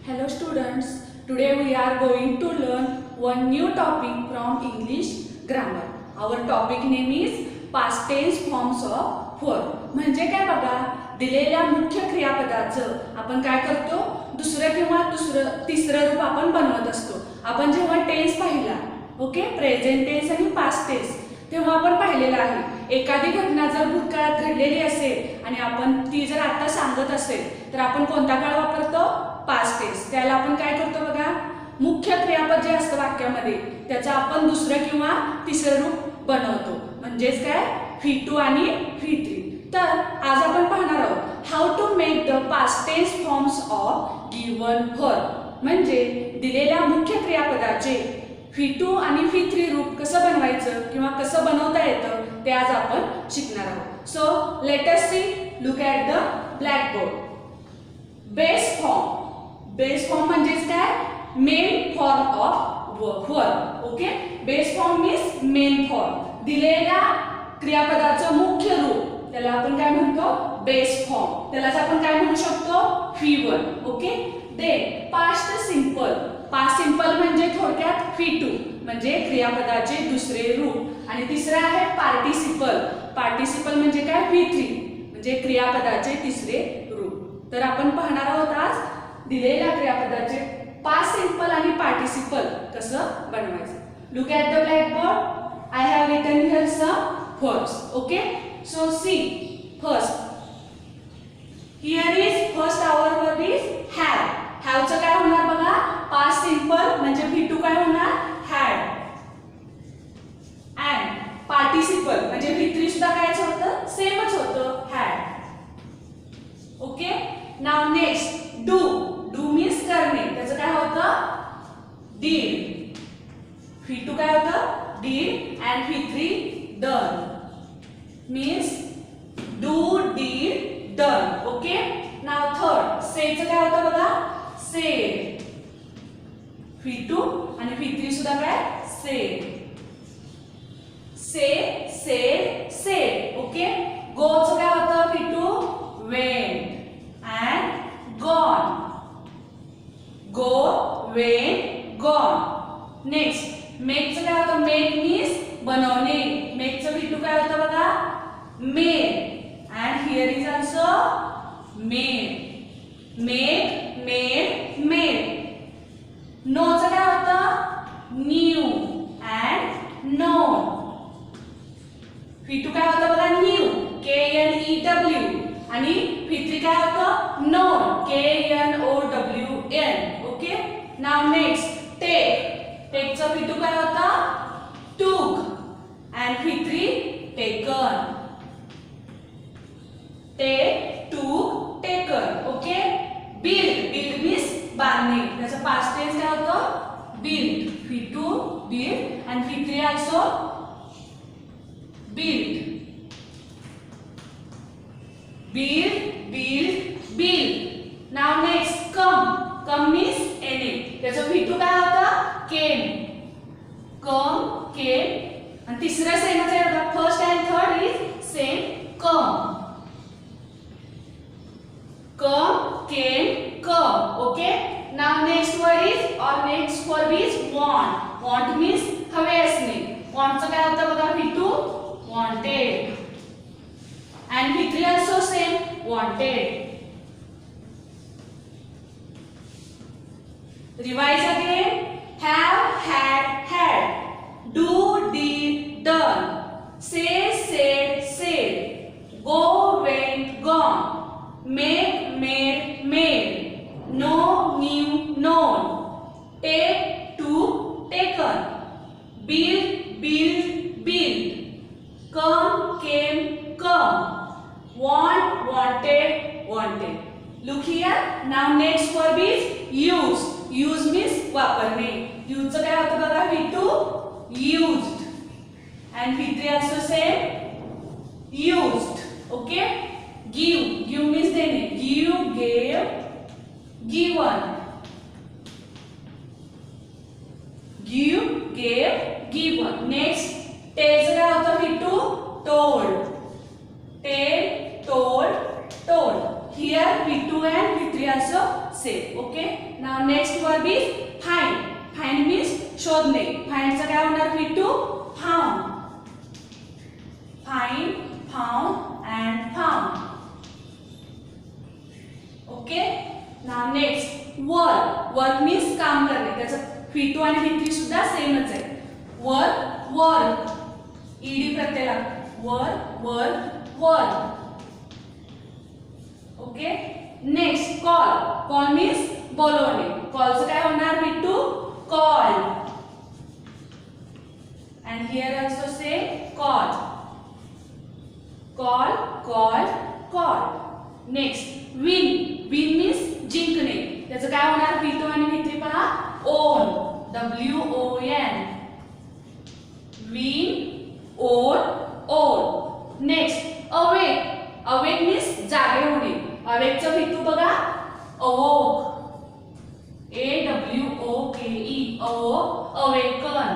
Hello students, today we are going to learn one new topic from English grammar. Our topic name is past tense forms of verb. म्हणजे काय बघा, दिलेल्या मुख्य क्रियापदाचं आपण काय करतो, दुसरं किंवा तिसरं रूप आपण बनवत असतो. आपण जेव्हा टेन्स पाहिला, ओके, प्रेझेंट टेन्स आणि पास्ट टेन्स, तेव्हा आपण पाहिलेलं आहे. एखादी घटना जर भूतकाळात घडलेली असेल आणि आपण ती जर आता सांगत असेल तर आपण कोणता काळ वापरतो, पास्ट टेन्स. त्याला आपण काय करतो बघा, मुख्य क्रियापद जे असतं वाक्यामध्ये त्याचं आपण दुसरं किंवा तिसरं रूप बनवतो. म्हणजेच काय, V2 आणि V3. तर आज आपण पाहणार आहोत how to make the past tense forms of given verb. म्हणजे दिलेल्या मुख्य क्रियापदाचे V2 आणि V3 रूप कसं बनवायचं किंवा कसं बनवता येतं ते आज आपण शिकणार आहोत. So let us see, look at the blackboard. Base form. Base form म्हणजेच काय, main form of verb. Okay, base form means main form. दिलेल्या क्रियापदाचं मुख्य रूप त्याला आपण काय म्हणतो, बेस फॉर्म. त्यालाच आपण काय म्हणू शकतो, V1. Okay, then past simple. Past simple म्हणजे थोडक्यात V2 म्हणजे क्रियापदाचे दुसरे रूप. आणि तिसरं आहे पार्टिसिपल. पार्टिसिपल म्हणजे काय, V3 म्हणजे क्रियापदाचे तिसरे रूप. तर आपण पाहणार आहोत आज दिलेल्या क्रियापदाचे पास्ट सिंपल आणि पार्टिसिपल कसं बनवायचं. Look at the blackboard. I have written here some verbs. Okay, so see first. Here is first our verb is have. हॅवचं काय होणार बघा, पास्ट सिंपल म्हणजे V2 काय होणार, हॅड. अँड पार्टिसिपल म्हणजे V3 सुद्धा कायच होतं, सेमच होतं, had. Okay, now next do. Do means करणे. त्याचं काय होतं, डीड. V2 काय होतं, did, and V3 done. Means do, did, done. Okay, now third. सेचं काय होतं बघा, सेड. V2 आणि V3 सुद्धा काय, said. Say, said, said. Okay, गोचं काय होतं, V2 went, and gone. Go, went, gone. Next मेकचं काय होतं, मेक मीन्स बनवणे. मेकचं V2 काय होतं बघा, made, and here is also made. Make, made, made. नोचं काय होतं, न्यू, अँड नोन. V2 काय होतं बघा, न्यू, KNEW, आणि V3 काय होतं, non, KNOWN. Okay, now next take. टेकचं V2 काय होतं, took, and V3 taken. Take, took, taken. Okay, build. Build means बांधणे. त्याचं पास्ट टेन्स काय होतं, build. V2 build and V3 also build. Build, build, build. Now next come. Come means any. त्याचं V2 काय होतं, came. Come, came. आणि तिसरं सेमच आहे बघा, first and third is same, come. Come, came, come. Okay, now next word is or next verb is want. Want means हवे असणे. वॉन्टचं काय होतं बघा, V2 wanted, and V3 also same, wanted. Revise again. have, had, had. Do, did, done. Say, said, said. Go, went, gone. Make, made, made. Know, knew, known. Take, took, taken. Build, build, built. Come, came, come. Want, wanted, wanted. Look here. Now next verb is use. Use means वापरणे. use चं काय होतं बघा, V2 used, and V3 also same, used. Okay, give. Give means देणे. Give, gave, given. Give, gave, given. Next tell चं काय होतं, V2 told. Tell, told, told. Here V2 and V3 also same. Okay. Now next verb is find. Find means शोधणे. Find चा काय होणार V2? Found. Find, found and found. Okay. Now next work. Work means काम करणे. त्याचं V2 आणि V3 सुद्धा सेमच आहे. Work, work. ed प्रत्यय लागतो. Work, work, work. Okay. Next call. Call means बोलवणे. कॉलचं काय होणार V2? Call. And here also say call. Call, call, call. Next win. Win means जिंकणे. त्याचं काय होणार V2 आणि V3 पहा? own. W-O-N. Win, own, own. Next awake. Awake means जागे होणे. Awake चा V2 बघा. awoke. A-W-O-K-E. awoke, awaken.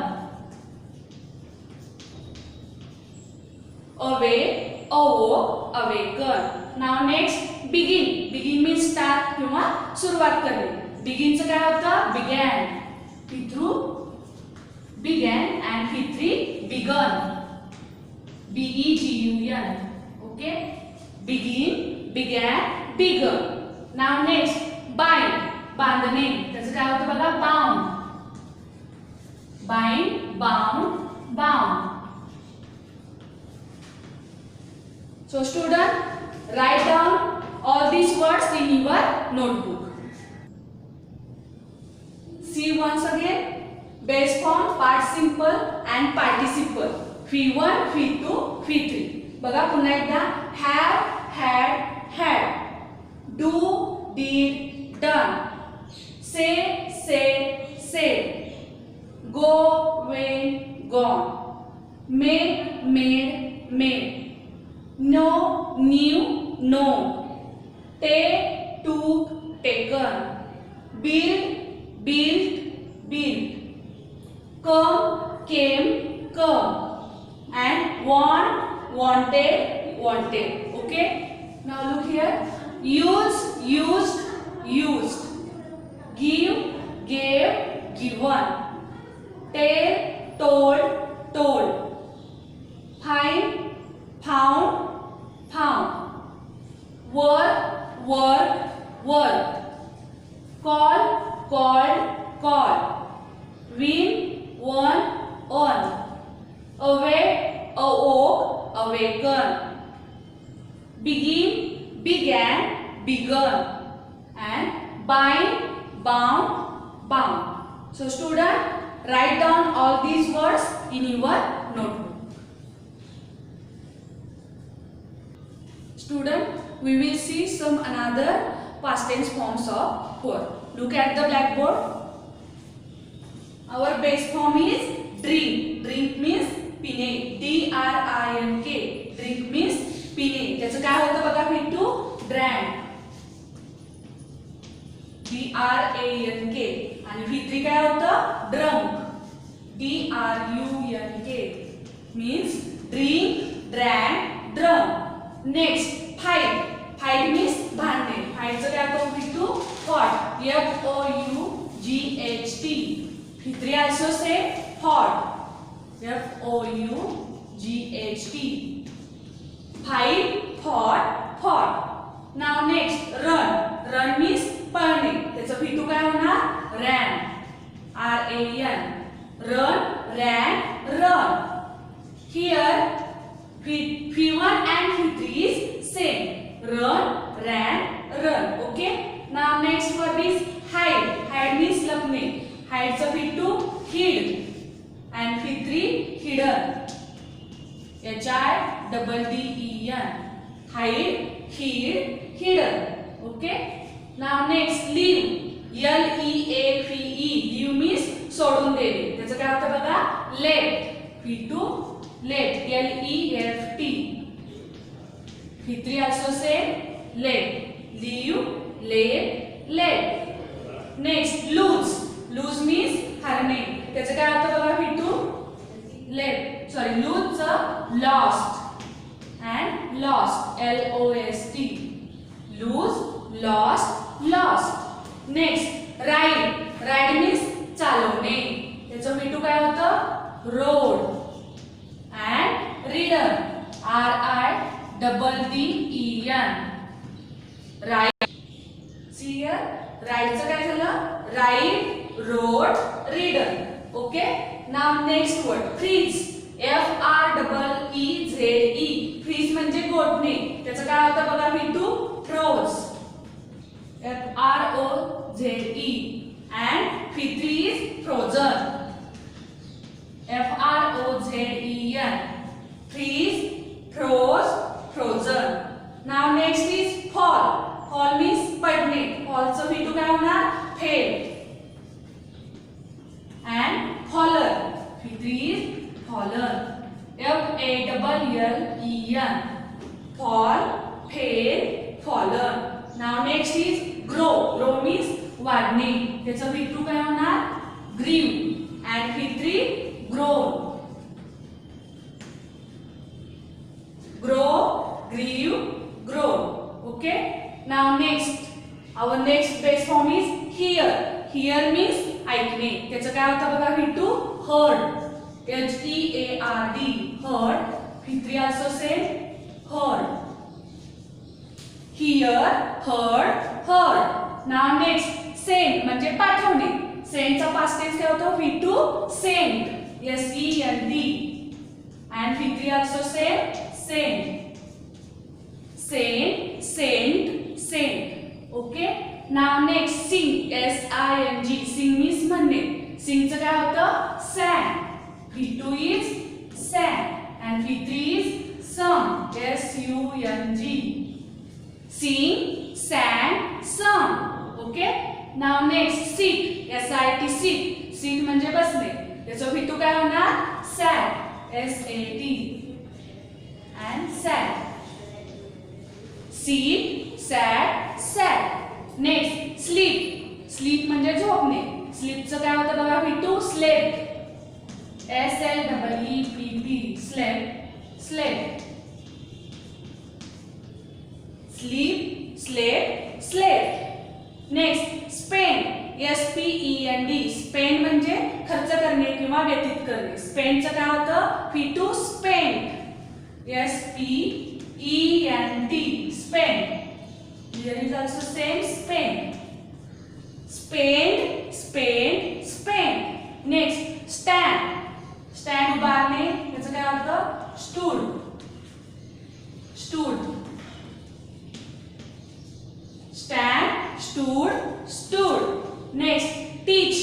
Awake, awoke, awaken. Now next begin. Begin means start किंवा सुरुवात करणे. Begin चं काय होतं? began. V2 began and V3 begun. B-E-G-U-N. Okay. Begin, began, begun. Now next bind. बांधणे. त्याचं काय होतं बघा? bound. Bind, bound, bound. So student, write down all these words in your notebook. See once again. Base form, part simple and participle. V1, V2, V3. बघा पुन्हा एकदा. have, had, had. do, did, done. say, said, said. go, went, gone. make, made, made. know, knew, known. take, took, taken. build, built, built. come, came, come. and want, wanted, wanted. Okay. Now look here. use, used, used. give, gave, given. tell, told, told. find, found, found. work, worked, worked. call, called, called. win, won, won. awake, awoke, awaken. begin, began, begun. and bind, bound, bound. So student, write down all these words in your notebook. Student, we will see some another past tense forms of word. Look at the blackboard. Our base form is drink. Drink means पिणे. D-R-I-N-K. Drink means पिणे. त्याचं काय होतं बघा V2? drank. D-R-A-N-K. आणि V3 काय होतं? drunk. D-R-U-N-K. means drink, drank, drunk. Next fight. Fight means भांडणे. फाईटचं काय होतं V2? fought. F-O-U-G-H-T. V3 also say fought. F-O-U-G-H-T. fight, fought, fought. Now next run. Run means पळणे. त्याचं V2 काय होणार? ran. R-A-N. run, ran, run. Here V1 and V3 is same. run, ran, run. Okay. Now next word is hide. Hide means लपणे. hide चा V2 hid and V3 hidden. H-I-D-D-E-N. hide, hid, hidden. Okay. Now next leave. L-E-A-V-E. leave means सोडून देणे. त्याचं काय होतं बघा? left. V2 left. L-E-F-T. V3 also same. left. leave, left, left. Next lose. lose means हरणे. त्याचं काय होतं बघा V2 left. sorry lose चं lost and lost. L-O-S-T. lose, lost, lost. Next ride. Ride means चालवणे. त्याचं V2 काय होतं? Road. And ridden. RIDDEN. Ride. See here. Rideचं काय झालं? Ride, road, ridden. Okay. Now next word. Freeze. FREEZE. Freeze म्हणजे गोठणे. त्याचं काय होतं बघा? V2 froze. FROZE. And V3 is frozen. FROZEN. Freeze, froze, frozen. Now next is fall. Fall means पडणे. फॉलचं V2 काय होणार? Fail. And fallen. V3 is fallen. FALLEN. Fall, fail, fallen. Now next is grow. Grow means वाढणे. त्याचं V2 काय होणार? grew. And V3 grown. Grow, grew, grown. Okay. Now next. Our next base form is hear. Hear means ऐकणे. त्याचं काय होतं बघा? V2 heard. HEARD. Heard. V3 also same. Heard. Hear, heard, heard. Now next. Send म्हणजे पाठवणे. Sendचा past tense काय होतो? V2 sent. SEND. And V3 also same. Send. Send, sent, sent. Okay. Now next sing. SING. Sing means म्हणणे. Singचं काय होतं? sang. V2 is sang. And V3 is sung. SUNG. Sing, sang, sung. Okay. Now next sit. SIT sit. Sit म्हणजे बसणे. त्याचं V2 काय होणार? sat. SAT. And sat. Sit, sat, sat. Next sleep. Sleep म्हणजे झोपणे. Sleepचं काय होतं बघा? V2 slept. SLEEP. Slept, slept. Sleep, slept, slept. Next spend. SPEND. spend म्हणजे खर्च करणे किंवा व्यतीत करणे. spendचं काय होतं? V2 spend. SPEND. spend. Here is also same spend. Spend, spend, spend. Next stand. stand उभारणे. त्याचं काय होतं? stood. stood. stand, stood, stood. Next teach.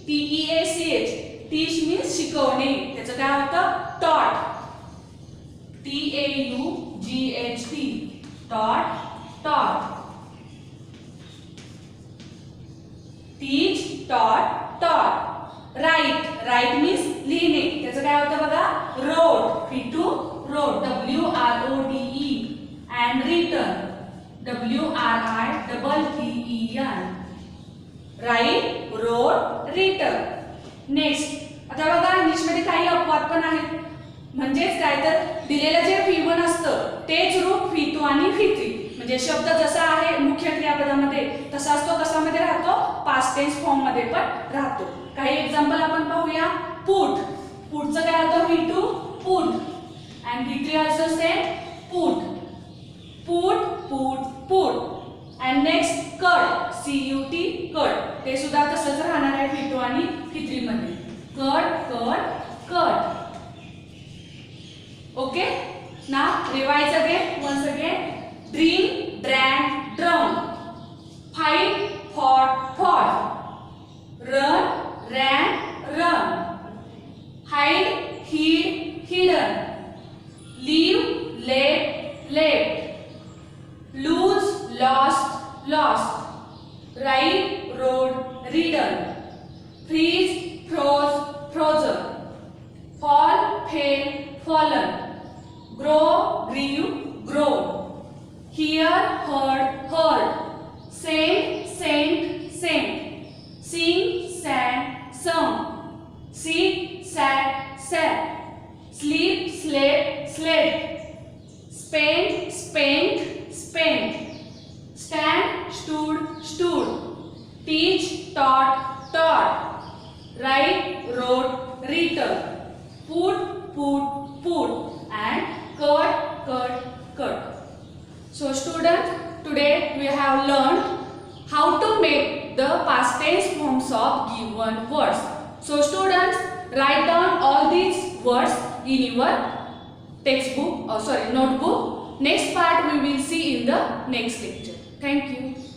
TEACH. teach means शिकवणे. त्याचं काय होतं? taught. TAUGHT. taught, taught. teach, taught, taught. write. write means लिहिणे. त्याचं काय होतं बघा? wrote. V2 wrote. WRODE. and written. WRITTEN. write, wrote, written. next. आता बघा इंग्लिशमध्ये काही अपवाद पण आहेत. म्हणजेच काय तर दिलेलं जे V1 असतं तेच रूप V2 आणि V3. म्हणजे शब्द जसा आहे मुख्य क्रियापदामध्ये तसाच तो कशामध्ये राहतो? पास्ट टेन्स फॉर्म मध्ये पण राहतो. काही एक्झाम्पल आपण पाहूया. put. putचं काय होतं? V2 put. and V3 also same put. put, put, put. and next cut. CUT cut. ते सुद्धा तसंच राहणार आहे V2 आणि V3 मध्ये. cut, cut, cut. Okay. Now revise again. Once again. Drink, drank, drunk. Fight, fought, fought. Run, ran, run. Hide, hid, hidden. Leave, left, left. Lose, lost, lost. Ride, rode, ridden. Freeze, froze, frozen. Fall, fail, fallen. Grow, grew, grown. Hear, heard, heard. Send, sent, sent. Sing, sang, sung. Sit, sat, sat. Sleep, slept, slept. Spend, spent, spent. Stand, stood, stood. Teach, taught, taught. Write, wrote, written. Put, put. And cut, cut. So students, today we have learned how to make the past tense forms of given words. So students, write down all these words in your notebook. Next part we will see in the next lecture. Thank you.